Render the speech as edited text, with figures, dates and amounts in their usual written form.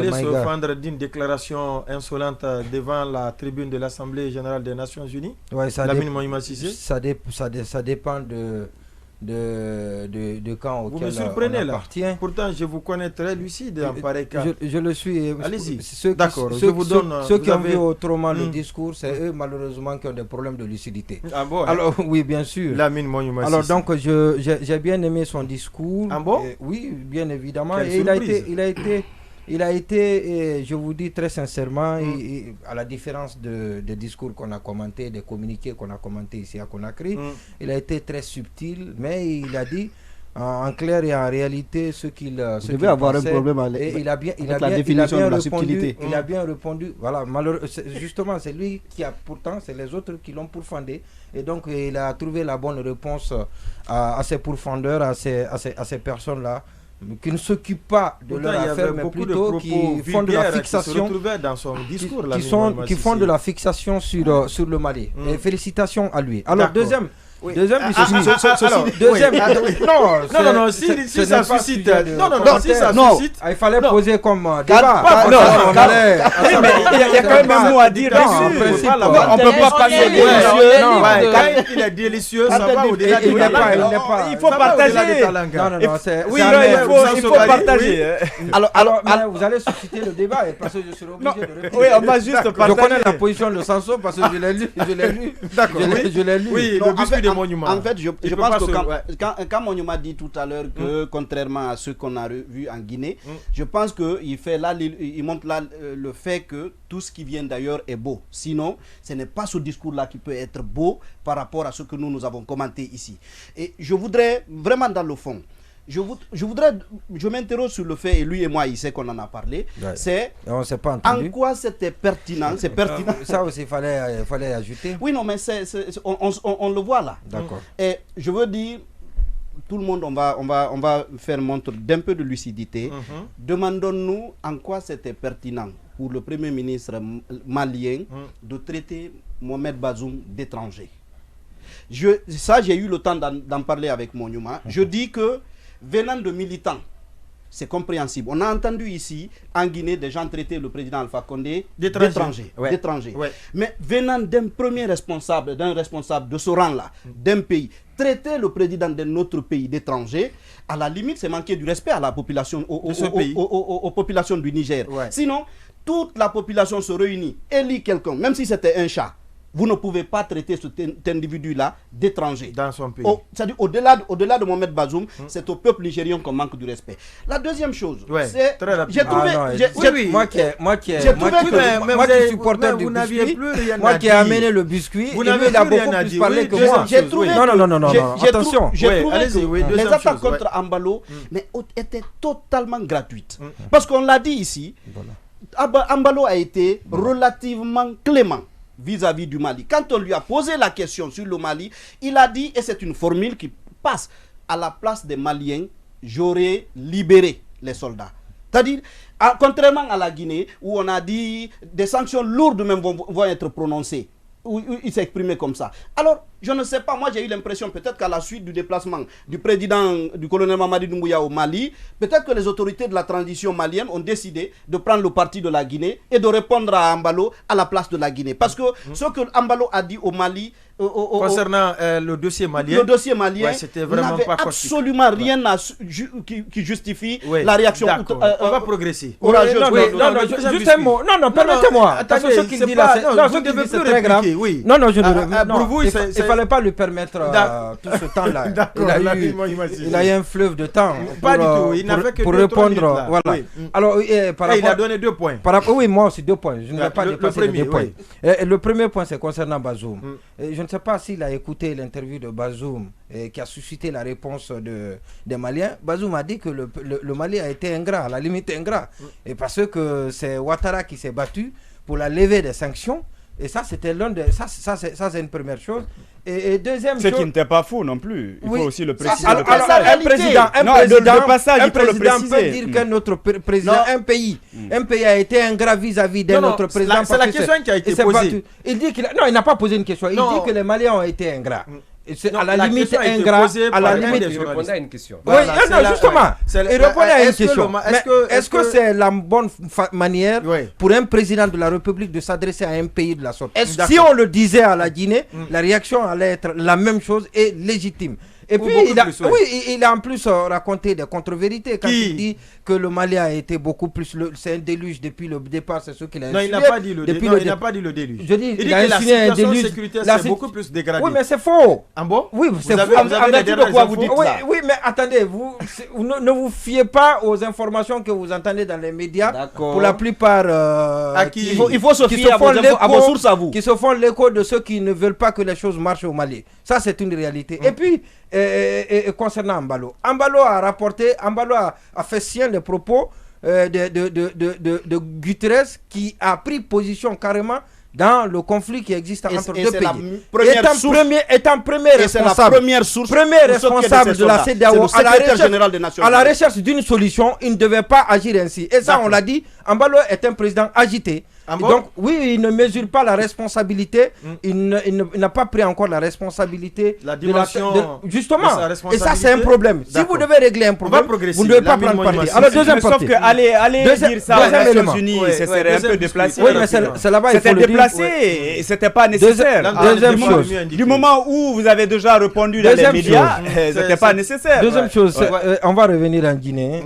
allez se défendre d'une déclaration insolente devant la tribune de l'Assemblée générale des Nations Unies? Ouais, ça dépend de camp auquel vous me surprenez on appartient. Là. Pourtant, je vous connais très lucide en pareil cas. Je le suis. Allez-y. D'accord. Je vous donne. Ceux qui ont vu autrement le discours, c'est eux malheureusement qui ont des problèmes de lucidité. Ah bon? Alors oui, bien sûr. Alors donc j'ai bien aimé son discours. Ah bon? Oui, bien évidemment. Et il a été, je vous dis très sincèrement, à la différence des discours qu'on a commentés, des communiqués qu'on a commentés ici à Conakry, il a été très subtil, mais il a dit en clair et en réalité ce qu'il devait avoir pensait, un problème avec la définition de la subtilité. Il a bien répondu. Voilà, justement, c'est lui qui a pourtant, c'est les autres qui l'ont pourfendé. Et donc, il a trouvé la bonne réponse à ces pourfendeurs, à ces personnes-là, qui ne s'occupent pas de leur affaire, mais plutôt qui font de la fixation, dans son discours, qui font de la fixation sur le Mali. Et félicitations à lui. Alors, deuxième, Oui. Deuxième, non, si ça suscite. Il fallait poser comme débat. Il y a quand même un mot à dire. On ne peut pas passer délicieux. Quand il est délicieux, ça va au-delà du talent. Il faut partager. Oui, il faut partager. Alors, vous allez susciter le débat parce que je serai obligé de répondre. Oui, on va juste partager. Je connais la position de Sanso parce que je l'ai lu. D'accord. Je l'ai lu. Oui, le biscuit de Monument. En fait, je pense que quand Monument dit tout à l'heure que, contrairement à ce qu'on a vu en Guinée, je pense qu'il montre là le fait que tout ce qui vient d'ailleurs est beau. Sinon, ce n'est pas ce discours-là qui peut être beau par rapport à ce que nous avons commenté ici. Et je voudrais, vraiment dans le fond, je m'interroge sur le fait, et lui et moi, il sait qu'on en a parlé, c'est en quoi c'était pertinent. C'est pertinent. Ça aussi, il fallait ajouter. Oui, non, mais on le voit là. D'accord. Et je veux dire, tout le monde, on va faire montre d'un peu de lucidité. Demandons-nous en quoi c'était pertinent pour le Premier ministre malien de traiter Mohamed Bazoum d'étranger. J'ai eu le temps d'en parler avec Monument. Je dis que venant de militants, c'est compréhensible. On a entendu ici, en Guinée, des gens traiter le président Alpha Condé d'étranger. Ouais. Mais venant d'un responsable de ce rang-là, d'un pays, traiter le président d'un autre pays d'étranger, à la limite, c'est manquer du respect à la population, aux populations du Niger. Ouais. Sinon, toute la population se réunit, élit quelqu'un, même si c'était un chat. Vous ne pouvez pas traiter cet individu-là d'étranger. Dans son pays. C'est-à-dire, au-delà de Mohamed Bazoum, c'est au peuple nigérien qu'on manque du respect. La deuxième chose, c'est... J'ai trouvé... Moi qui suis supporter du biscuit, moi qui ai amené le biscuit, il a beaucoup plus parlé que moi. J'ai trouvé... Non, attention. J'ai trouvé que les attaques contre Ambalo étaient totalement gratuites. Parce qu'on l'a dit ici, Ambalo a été relativement clément vis-à-vis du Mali. Quand on lui a posé la question sur le Mali, il a dit, et c'est une formule qui passe, à la place des Maliens, j'aurais libéré les soldats. C'est-à-dire, contrairement à la Guinée, où on a dit des sanctions lourdes même vont être prononcées, où il s'est exprimé comme ça. Alors, je ne sais pas, moi j'ai eu l'impression peut-être qu'à la suite du déplacement du président, du colonel Mamadi Doumbouya au Mali, peut-être que les autorités de la transition malienne ont décidé de prendre le parti de la Guinée et de répondre à Ambalo à la place de la Guinée. Parce que ce que Ambalo a dit au Mali... concernant le dossier malien, c'était vraiment pas absolument rien qui justifie la réaction. On va progresser. Juste un mot. Non, permettez-moi. Attention, ce qu'il dit là, c'est très grave. Non, pour vous, il ne fallait pas lui permettre tout ce temps-là. Il a eu un fleuve de temps pour répondre. Voilà. Alors, il a donné 2 points. Oui, moi aussi 2 points. Je ne vais pas dépasser les 2 points. Le premier point, c'est concernant Bazoum. Je ne sais pas s'il a écouté l'interview de Bazoum qui a suscité la réponse des Maliens. Bazoum a dit que le Mali a été ingrat, à la limite ingrat. Et parce que c'est Ouattara qui s'est battu pour la levée des sanctions. Et ça, c'était l'un des... Ça, c'est une première chose. Et deuxième chose... Ce qui n'était pas faux non plus. Il faut aussi le préciser. Un président peut dire qu'un autre président, un pays a été ingrat vis-à-vis d'un autre président. C'est la question qui a été posée. Il dit il n'a pas posé une question. Il dit que les Maliens ont été ingrats. c'est à la limite ingrat, à la limite. Je répondais à une question. Oui, justement, il répondait à une question. Est-ce que c'est la bonne manière pour un président de la République de s'adresser à un pays de la sorte? Si on le disait à la Guinée, la réaction allait être la même chose et légitime. Et puis, il a en plus raconté des contre-vérités quand il dit que le Mali a été beaucoup plus... C'est un déluge depuis le départ, c'est ce qu'il a insinué. Non, il n'a pas dit le déluge. Il n'a pas dit le déluge. Je dis, il dit que la situation sécuritaire s'est beaucoup plus dégradée. Oui, mais c'est faux. Ah bon? Oui, c'est faux. Oui, mais attendez, ne vous fiez pas aux informations que vous entendez dans les médias. Pour la plupart... il faut se fier à vos sources à vous. Qui se font l'écho de ceux qui ne veulent pas que les choses marchent au Mali. Ça, c'est une réalité. Et puis... concernant Ambalo a rapporté, Ambalo a fait sien les propos de Guterres qui a pris position carrément dans le conflit qui existe entre deux pays. Étant premier responsable de la CEDEAO à la recherche d'une solution, il ne devait pas agir ainsi. Et ça, on l'a dit, Ambalo est un président agité. Donc, oui, il ne mesure pas la responsabilité. Il n'a pas pris encore la responsabilité. La dimension justement. Et ça, c'est un problème. Si vous devez régler un problème, vous ne devez pas prendre parti. Alors, deuxième partie. Sauf que aller dire ça aux Nations Unies, ce serait un peu déplacé. Oui, mais c'est là-bas, il faut le dire. C'était déplacé et c'était pas nécessaire. Deuxième chose. Du moment où vous avez déjà répondu dans les médias, c'était pas nécessaire. Deuxième chose, on va revenir en Guinée.